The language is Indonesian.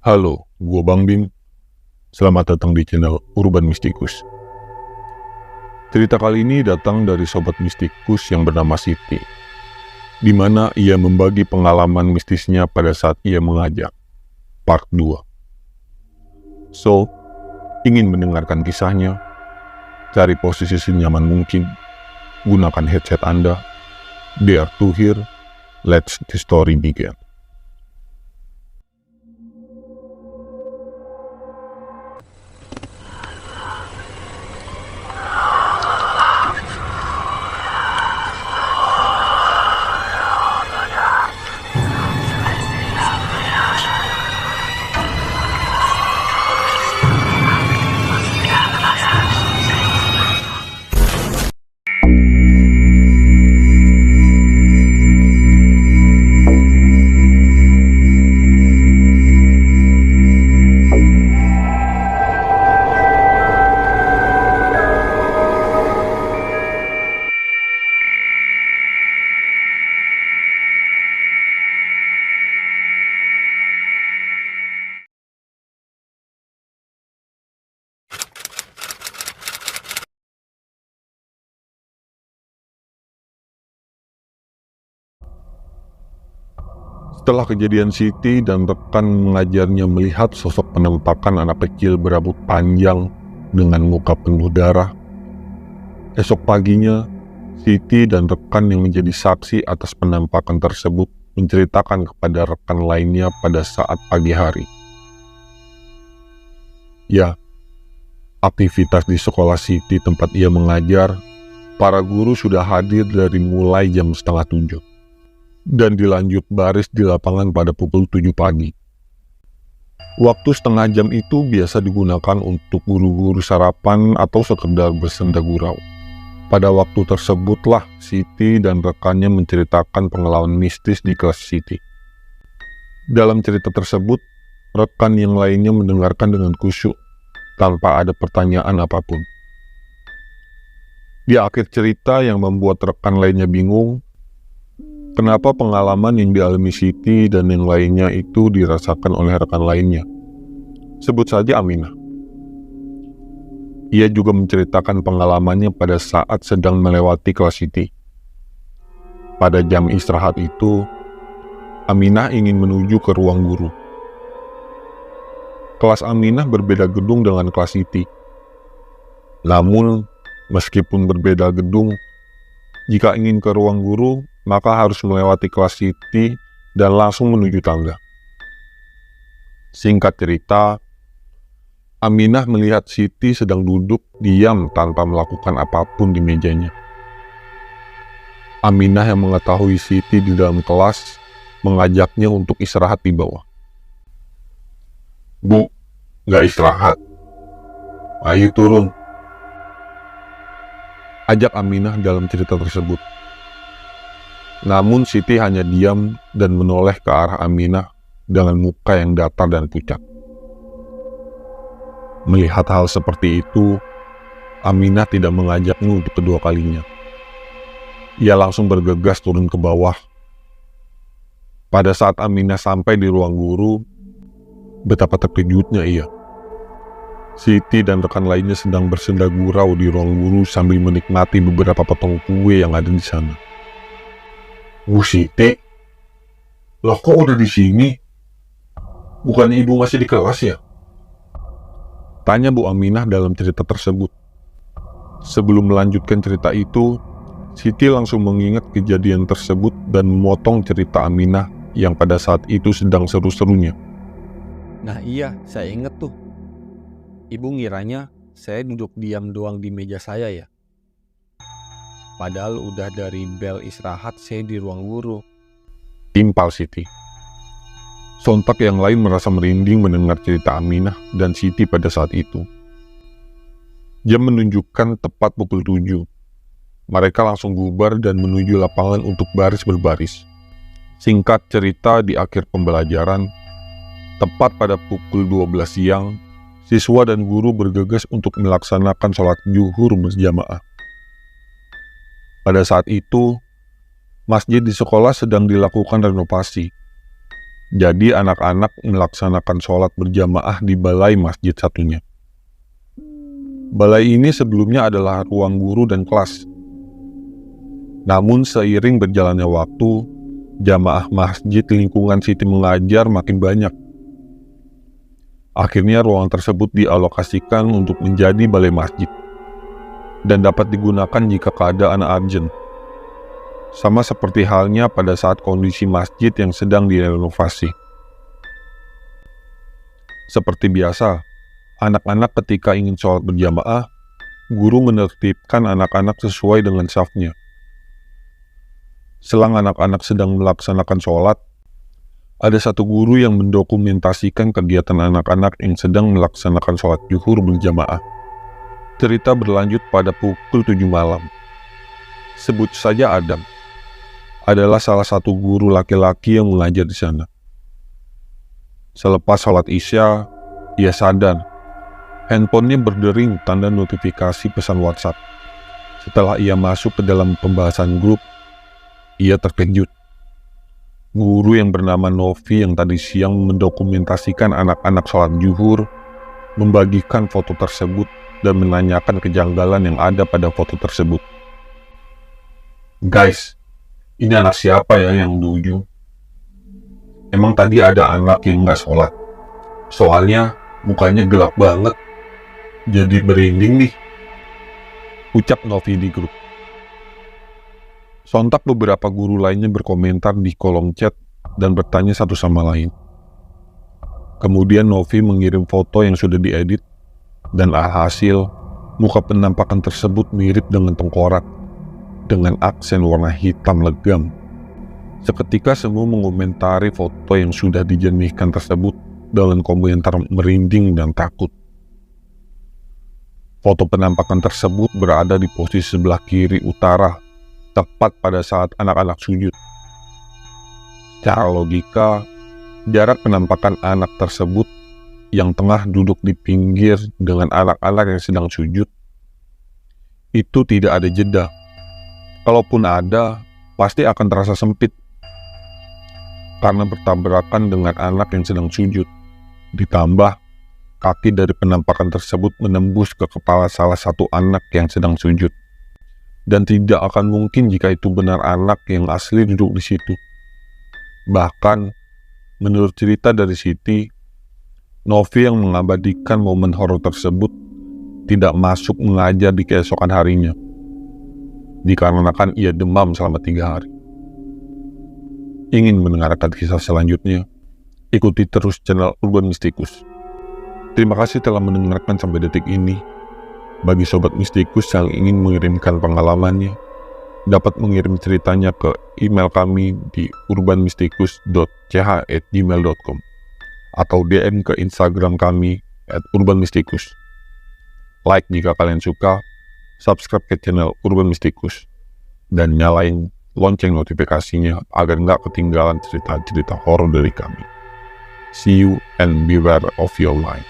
Halo, gua Bang Bim. Selamat datang di channel Urban Mystikus. Cerita kali ini datang dari sobat mistikus yang bernama Siti, di mana ia membagi pengalaman mistisnya pada saat ia mengajar. Part 2. So, ingin mendengarkan kisahnya? Cari posisi senyaman mungkin. Gunakan headset Anda. Dare to hear. Let's the story begin. Setelah kejadian Siti dan rekan mengajarnya melihat sosok penampakan anak kecil berambut panjang dengan muka penuh darah, esok paginya Siti dan rekan yang menjadi saksi atas penampakan tersebut menceritakan kepada rekan lainnya pada saat pagi hari. Ya, aktivitas di sekolah Siti tempat ia mengajar, para guru sudah hadir dari mulai jam 6:30. Dan dilanjut baris di lapangan pada pukul 7 pagi. Waktu setengah jam itu biasa digunakan untuk guru-guru sarapan atau sekedar bersenda gurau. Pada waktu tersebutlah Siti dan rekannya menceritakan pengalaman mistis di kelas Siti. Dalam cerita tersebut, rekan yang lainnya mendengarkan dengan khusyuk tanpa ada pertanyaan apapun. Di akhir cerita yang membuat rekan lainnya bingung, kenapa pengalaman yang dialami Siti dan yang lainnya itu dirasakan oleh rekan lainnya. Sebut saja Aminah. Ia juga menceritakan pengalamannya pada saat sedang melewati kelas Siti. Pada jam istirahat itu, Aminah ingin menuju ke ruang guru. Kelas Aminah berbeda gedung dengan kelas Siti. Namun, meskipun berbeda gedung, jika ingin ke ruang guru, maka harus melewati kelas Siti dan langsung menuju tangga. Singkat cerita, Aminah melihat Siti sedang duduk diam tanpa melakukan apapun di mejanya. Aminah yang mengetahui Siti di dalam kelas mengajaknya untuk istirahat di bawah. "Bu, nggak istirahat. Ayo turun," ajak Aminah dalam cerita tersebut. Namun Siti hanya diam dan menoleh ke arah Aminah dengan muka yang datar dan pucat. Melihat hal seperti itu, Aminah tidak mengajaknya untuk kedua kalinya. Ia langsung bergegas turun ke bawah. Pada saat Aminah sampai di ruang guru, betapa terkejutnya ia. Siti dan rekan lainnya sedang bersenda gurau di ruang guru sambil menikmati beberapa potong kue yang ada di sana. "Bu Siti, loh kok udah di sini? Bukannya ibu masih di kelas ya?" tanya Bu Aminah dalam cerita tersebut. Sebelum melanjutkan cerita itu, Siti langsung mengingat kejadian tersebut dan memotong cerita Aminah yang pada saat itu sedang seru-serunya. "Nah iya, saya inget tuh. Ibu ngiranya saya duduk diam doang di meja saya ya. Padahal udah dari bel istirahat saya di ruang guru," timpal Siti. Sontak yang lain merasa merinding mendengar cerita Aminah dan Siti pada saat itu. Jam menunjukkan tepat pukul 7. Mereka langsung bubar dan menuju lapangan untuk baris berbaris. Singkat cerita, di akhir pembelajaran, tepat pada pukul 12 siang, siswa dan guru bergegas untuk melaksanakan sholat zuhur berjamaah. Pada saat itu, masjid di sekolah sedang dilakukan renovasi. Jadi anak-anak melaksanakan sholat berjamaah di balai masjid satunya. Balai ini sebelumnya adalah ruang guru dan kelas. Namun seiring berjalannya waktu, jamaah masjid lingkungan Siti Mengajar makin banyak. Akhirnya ruang tersebut dialokasikan untuk menjadi balai masjid dan dapat digunakan jika keadaan urgent. Sama seperti halnya pada saat kondisi masjid yang sedang direnovasi. Seperti biasa, anak-anak ketika ingin sholat berjamaah, guru menertibkan anak-anak sesuai dengan safnya. Selang anak-anak sedang melaksanakan sholat, ada satu guru yang mendokumentasikan kegiatan anak-anak yang sedang melaksanakan sholat zuhur berjamaah. Cerita berlanjut pada pukul 7 malam. Sebut saja Adam. Adalah salah satu guru laki-laki yang mengajar di sana. Selepas sholat Isya, ia sadar. Handphonenya berdering tanda notifikasi pesan WhatsApp. Setelah ia masuk ke dalam pembahasan grup, ia terkejut. Guru yang bernama Novi yang tadi siang mendokumentasikan anak-anak sholat zuhur, membagikan foto tersebut dan menanyakan kejanggalan yang ada pada foto tersebut. Guys, ini anak siapa ya yang lucu? Emang tadi ada anak yang nggak sholat? Soalnya mukanya gelap banget. Jadi merinding nih. Ucap Novi di grup. Sontak beberapa guru lainnya berkomentar di kolom chat dan bertanya satu sama lain. Kemudian Novi mengirim foto yang sudah diedit dan alhasil muka penampakan tersebut mirip dengan tengkorak dengan aksen warna hitam legam. Seketika semua mengomentari foto yang sudah dijernihkan tersebut dengan komentar merinding dan takut. Foto penampakan tersebut berada di posisi sebelah kiri utara, tepat pada saat anak-anak sujud. Secara logika, jarak penampakan anak tersebut yang tengah duduk di pinggir dengan anak-anak yang sedang sujud itu tidak ada jeda. Kalaupun ada, pasti akan terasa sempit karena bertabrakan dengan anak yang sedang sujud. Ditambah, kaki dari penampakan tersebut menembus ke kepala salah satu anak yang sedang sujud. Dan tidak akan mungkin jika itu benar anak yang asli duduk di situ. Bahkan, menurut cerita dari Siti, Novi yang mengabadikan momen horor tersebut tidak masuk mengajar di keesokan harinya, dikarenakan ia demam selama 3 hari. Ingin mendengarkan kisah selanjutnya? Ikuti terus channel Urban Mystikus. Terima kasih telah mendengarkan sampai detik ini. Bagi Sobat Mistikus yang ingin mengirimkan pengalamannya, dapat mengirim ceritanya ke email kami di urbanmystikus.ch@gmail.com atau DM ke Instagram kami @urbanmystikus. Like jika kalian suka, subscribe ke channel Urban Mystikus, dan nyalain lonceng notifikasinya agar nggak ketinggalan cerita-cerita horor dari kami. See you and beware of your mind.